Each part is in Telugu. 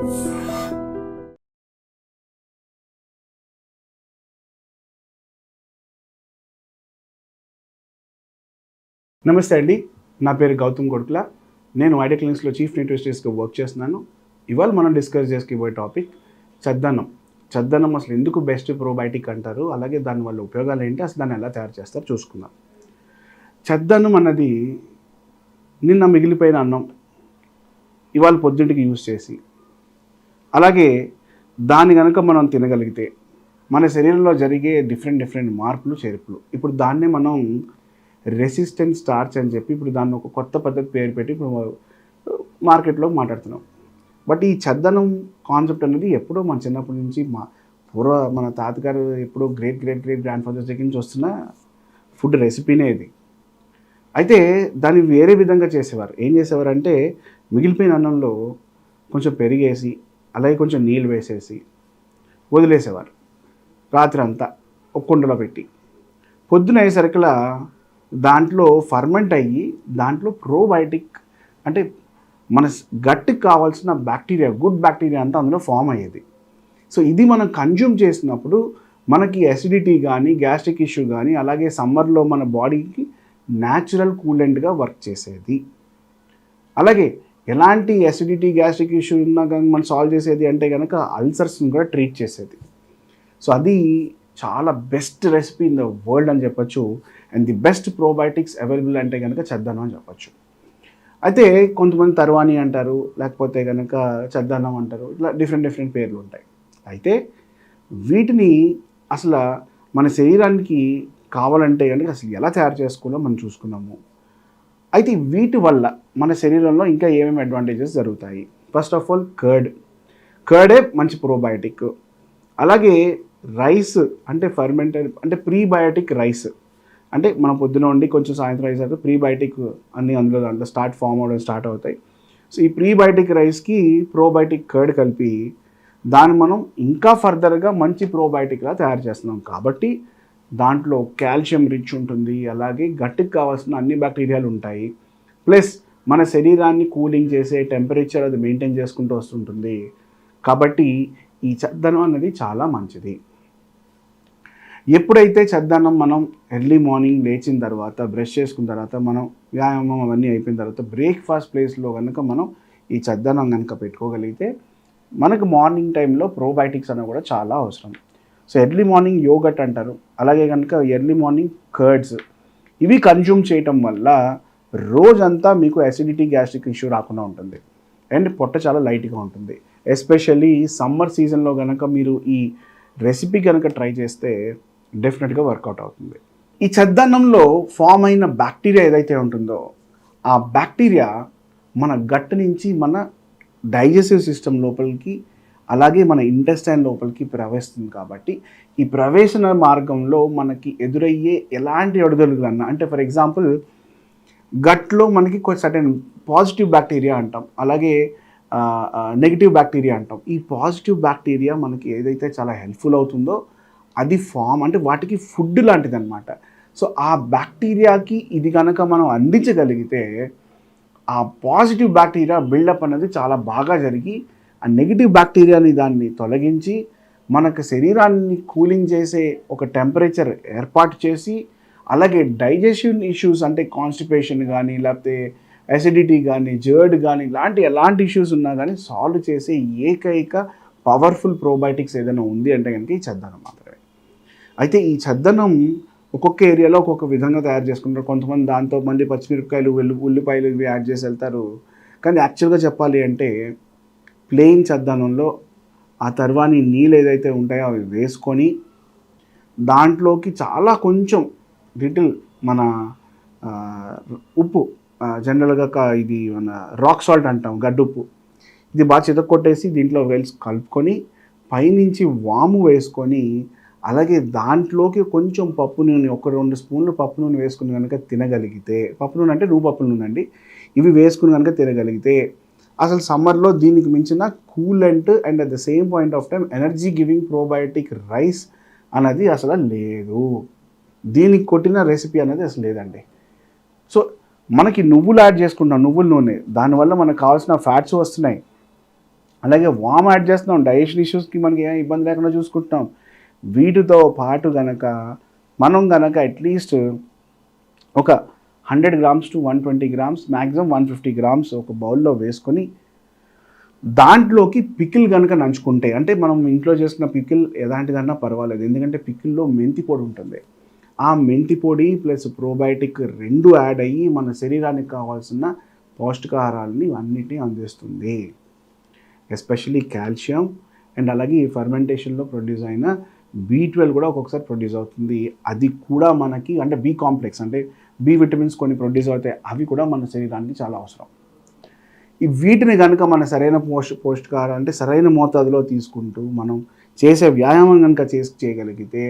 నమస్తే అండి, నా పేరు గౌతమ్ కొడుకుల. నేను ఐడియా క్లినిక్స్లో చీఫ్ న్యూట్రిషనిస్ట్గా వర్క్ చేస్తున్నాను. ఇవాళ మనం డిస్కస్ చేసుకోబోయే టాపిక్ చద్దన్నం. చద్దన్నం అసలు ఎందుకు బెస్ట్ ప్రోబయోటిక్ అంటారు, అలాగే దానివల్ల ఉపయోగాలు ఏంటి, అసలు దాన్ని ఎలా తయారు చేస్తారో చూసుకుందాం. చద్దన్నం అన్నది నిన్న మిగిలిపోయిన అన్నం ఇవాళ పొద్దుంటికి యూజ్ చేసి, అలాగే దాన్ని కనుక మనం తినగలిగితే మన శరీరంలో జరిగే డిఫరెంట్ మార్పులు చేర్పులు. ఇప్పుడు దాన్నే మనం రెసిస్టెంట్ స్టార్చ్ అని చెప్పి ఇప్పుడు దాన్ని ఒక కొత్త పద్ధతి పేరు పెట్టి ఇప్పుడు మార్కెట్లో మాట్లాడుతున్నాం. బట్ ఈ చద్దన్నం కాన్సెప్ట్ అనేది ఎప్పుడో మన చిన్నప్పటి నుంచి మన తాతగారు ఎప్పుడో గ్రేట్ గ్రాండ్ ఫాదర్స్ దగ్గర నుంచి వస్తున్న ఫుడ్ రెసిపీనే ఇది. అయితే దాన్ని వేరే విధంగా చేసేవారు. ఏం చేసేవారు అంటే మిగిలిపోయిన అన్నంలో కొంచెం పెరిగేసి, అలాగే కొంచెం నీళ్ళు వేసేసి వదిలేసేవారు రాత్రి అంతా ఒక కుండలో పెట్టి. పొద్దున అయ్యేసరికలా దాంట్లో ఫర్మెంట్ అయ్యి దాంట్లో ప్రోబయోటిక్ అంటే మన గట్కి కావాల్సిన బ్యాక్టీరియా, గుడ్ బ్యాక్టీరియా అంతా అందులో ఫామ్ అయ్యేది. సో ఇది మనం కన్జ్యూమ్ చేసినప్పుడు మనకి అసిడిటీ కానీ, గ్యాస్ట్రిక్ ఇష్యూ కానీ, అలాగే సమ్మర్లో మన బాడీకి న్యాచురల్ కూలెంట్గా వర్క్ చేసేది. అలాగే ఎలాంటి అసిడిటీ, గ్యాస్ట్రిక్ ఇష్యూ ఉన్నా కానీ మనం సాల్వ్ చేసేది అంటే కనుక అల్సర్స్ని కూడా ట్రీట్ చేసేది. సో అది చాలా best recipe in the world అని చెప్పొచ్చు. And the best probiotics available అంటే కనుక చద్దన్నం అని చెప్పొచ్చు. అయితే కొంతమంది తర్వాణి అంటారు, లేకపోతే కనుక చద్దన్నం అంటారు, ఇట్లా డిఫరెంట్ పేర్లు ఉంటాయి. అయితే వీటిని అసలు మన శరీరానికి కావాలంటే కనుక అసలు ఎలా తయారు చేసుకోవాలో మనం చూసుకున్నాము. అయితే వీటి వల్ల మన శరీరంలో ఇంకా ఏమేమి అడ్వాంటేజెస్ జరుగుతాయి. ఫస్ట్ ఆఫ్ ఆల్ కర్డే మంచి ప్రోబయోటిక్. అలాగే రైస్ అంటే ఫర్మెంటెడ్ అంటే ప్రీబయోటిక్ రైస్ అంటే మనం పొద్దున ఉండి కొంచెం సాయంత్రం అయ్యేసరికి ప్రీబయోటిక్ అన్ని దాంట్లో ఫామ్ అవడం స్టార్ట్ అవుతాయి. సో ఈ ప్రీబయోటిక్ రైస్కి ప్రోబయోటిక్ కర్డ్ కలిపి దాన్ని మనం ఇంకా ఫర్దర్గా మంచి ప్రోబయోటిక్లా తయారు చేస్తున్నాం. కాబట్టి దాంట్లో కాల్షియం రిచ్ ఉంటుంది, అలాగే గట్టికి కావాల్సిన అన్ని బ్యాక్టీరియాలు ఉంటాయి. ప్లస్ మన శరీరాన్ని కూలింగ్ చేసే టెంపరేచర్ అది మెయింటైన్ చేసుకుంటూ వస్తుంటుంది. కాబట్టి ఈ చద్దన్నం అనేది చాలా మంచిది. ఎప్పుడైతే చద్దన్నం మనం ఎర్లీ మార్నింగ్ లేచిన తర్వాత, బ్రష్ చేసుకున్న తర్వాత, మనం వ్యాయామం అవన్నీ అయిపోయిన తర్వాత బ్రేక్ఫాస్ట్ ప్లేస్లో కనుక మనం ఈ చద్దన్నం కనుక పెట్టుకోగలిగితే మనకు మార్నింగ్ టైంలో ప్రోబయోటిక్స్ అనేవి కూడా చాలా అవసరం. సో ఎర్లీ మార్నింగ్ యోగట్ అంటారు, అలాగే కనుక ఎర్లీ మార్నింగ్ కర్డ్స్ ఇవి కన్జ్యూమ్ చేయటం వల్ల రోజంతా మీకు అసిడిటీ, గ్యాస్ట్రిక్ ఇష్యూ రాకుండా ఉంటుంది. అండ్ పొట్ట చాలా లైట్గా ఉంటుంది. ఎస్పెషల్లీ సమ్మర్ సీజన్లో కనుక మీరు ఈ రెసిపీ కనుక ట్రై చేస్తే డెఫినెట్గా వర్కౌట్ అవుతుంది. ఈ చద్దన్నంలో ఫామ్ అయిన బ్యాక్టీరియా ఏదైతే ఉంటుందో ఆ బ్యాక్టీరియా మన గట్ నుంచి మన డైజెస్టివ్ సిస్టమ్ లోపలికి, అలాగే మన ఇంటెస్టైన్ లోపలికి ప్రవేశిస్తుంది. కాబట్టి ఈ ప్రవేశన మార్గంలో మనకి ఎదురయ్యే ఎలాంటి ఒడిదుడుకులన్నా, అంటే ఫర్ ఎగ్జాంపుల్ గట్లో మనకి కొంచెం సర్టెన్ పాజిటివ్ బ్యాక్టీరియా అంటాం, అలాగే నెగిటివ్ బ్యాక్టీరియా అంటాం. ఈ పాజిటివ్ బ్యాక్టీరియా మనకి ఏదైతే చాలా హెల్ప్ఫుల్ అవుతుందో అది ఫామ్ అంటే వాటికి ఫుడ్ లాంటిది అనమాట. సో ఆ బ్యాక్టీరియాకి ఇది కనుక మనం అందించగలిగితే ఆ పాజిటివ్ బ్యాక్టీరియా బిల్డప్ అనేది చాలా బాగా జరిగి ఆ నెగిటివ్ బ్యాక్టీరియాని దాన్ని తొలగించి మనకు శరీరాన్ని కూలింగ్ చేసే ఒక టెంపరేచర్ ఏర్పాటు చేసి, అలాగే డైజెషన్ ఇష్యూస్ అంటే కాన్స్టిపేషన్ కానీ, లేకపోతే అసిడిటీ కానీ, జర్డ్ కానీ, ఎలాంటి ఇష్యూస్ ఉన్నా కానీ సాల్వ్ చేసే ఏకైక పవర్ఫుల్ ప్రోబయోటిక్స్ ఏదైనా ఉంది అంటే కనుక ఈ చద్దన్నం మాత్రమే. అయితే ఈ చద్దన్నం ఒక్కొక్క ఏరియాలో ఒక్కొక్క విధంగా తయారు చేసుకుంటారు. కొంతమంది దాంతో మళ్ళీ పచ్చిమిరపకాయలు, ఉల్లిపాయలు ఇవి యాడ్ చేసి వెళ్తారు. కానీ యాక్చువల్గా చెప్పాలి అంటే ప్లెయిన్ చద్దన్నంలో ఆ తర్వాని నీళ్ళు ఏదైతే ఉంటాయో అవి వేసుకొని దాంట్లోకి చాలా కొంచెం లిటిల్ మన ఉప్పు, జనరల్గా ఇది మన రాక్ సాల్ట్ అంటాం, గడ్డుప్పు, ఇది బాగా చితక్కొట్టేసి దీంట్లో కలుపుకొని పైనుంచి వాము వేసుకొని, అలాగే దాంట్లోకి కొంచెం పప్పు నూనె, 1-2 స్పూన్లు పప్పు నూనె వేసుకుని కనుక తినగలిగితే, పప్పు నూనె అంటే నువ్వుపప్పు నూనె అండి, ఇవి వేసుకుని కనుక తినగలిగితే అసలు సమ్మర్లో దీనికి మించిన coolant and at the same point of time energy giving probiotic rice అనేది అసలు లేదు. దీనికి కొట్టిన రెసిపీ అనేది అసలు లేదండి. సో మనకి నువ్వులు యాడ్ చేసుకుంటాం, నువ్వుల నూనె, దానివల్ల మనకు కావాల్సిన ఫ్యాట్స్ వస్తున్నాయి, అలాగే వామ్ యాడ్ చేస్తున్నాం, డైజెషన్ ఇష్యూస్కి మనకి ఏం ఇబ్బంది లేకుండా చూసుకుంటున్నాం. వీటితో పాటు కనుక మనం కనుక అట్లీస్ట్ ఒక 100 grams to 120 grams maximum 150 grams ఒక బౌల్లో వేసుకొని దాంట్లోకి పికిల్ కనుక నంచుకుంటే, అంటే మనం ఇంట్లో చేసుకున్న పికిల్ ఎలాంటిదన్నా పర్వాలేదు, ఎందుకంటే పికిల్లో మెంతి పొడి ఉంటుంది. ఆ మెంతి పొడి ప్లస్ ప్రోబయోటిక్ రెండు యాడ్ అయ్యి మన శరీరానికి కావాల్సిన పౌష్టికాహారాలని అన్నిటినీ అందిస్తుంది. ఎస్పెషలీ కాల్షియం అండ్ అలాగే ఈ ఫర్మెంటేషన్లో ప్రొడ్యూస్ అయిన B12 కూడా ఒక్కొక్కసారి ప్రొడ్యూస్ అవుతుంది. అది కూడా మనకి అంటే బి కాంప్లెక్స్ అంటే బి విటమిన్స్ కొన్ని ప్రొడ్యూస్ అవుతాయి, అవి కూడా మన శరీరానికి చాలా అవసరం. ఈ వీటిని కనుక మన సరైన పౌష్టికాహారం అంటే సరైన మోతాదులో తీసుకుంటూ మనం చేసే వ్యాయామం కనుక చేయగలిగితే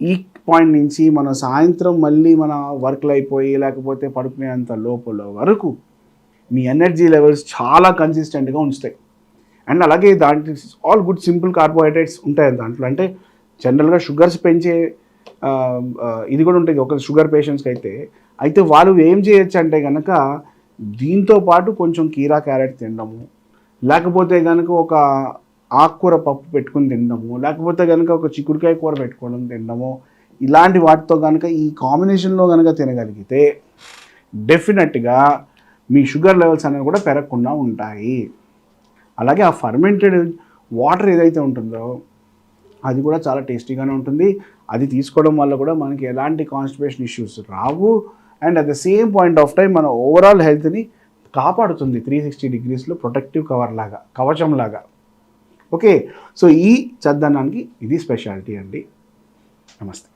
ఈ పాయింట్ నుంచి మనం సాయంత్రం మళ్ళీ మన వర్క్లు అయిపోయి లేకపోతే పడుకునేంత లోపల వరకు మీ ఎనర్జీ లెవెల్స్ చాలా కన్సిస్టెంట్గా ఉంచుతాయి. అండ్ అలాగే దాంట్లో ఆల్ గుడ్ సింపుల్ కార్బోహైడ్రేట్స్ ఉంటాయి దాంట్లో. అంటే జనరల్గా షుగర్స్ పెంచే ఇది కూడా ఉంటుంది ఒక షుగర్ పేషెంట్స్కి అయితే వాళ్ళు ఏం చేయొచ్చు అంటే కనుక దీంతో పాటు కొంచెం కీరా క్యారెట్ తినడము, లేకపోతే కనుక ఒక ఆకుకూర పప్పు పెట్టుకుని తినడము, లేకపోతే కనుక ఒక చిక్కుడుకాయ కూర పెట్టుకోవడం తినడము, ఇలాంటి వాటితో కనుక ఈ కాంబినేషన్లో కనుక తినగలిగితే డెఫినెట్గా మీ షుగర్ లెవెల్స్ అనేవి కూడా పెరగకుండా ఉంటాయి. అలాగే ఆ ఫర్మెంటెడ్ వాటర్ ఏదైతే ఉంటుందో అది కూడా చాలా టేస్టీగానే ఉంటుంది. అది తీసుకోవడం వల్ల కూడా మనకి ఎలాంటి constipation issues Rao. And at the same point of time మన ఓవరాల్ హెల్త్ని కాపాడుతుంది 360 డిగ్రీస్లో ప్రొటెక్టివ్ కవర్ లాగా, కవచం లాగా. ఓకే, సో ఈ చద్దన్నానికి ఇది స్పెషాలిటీ అండి. నమస్తే.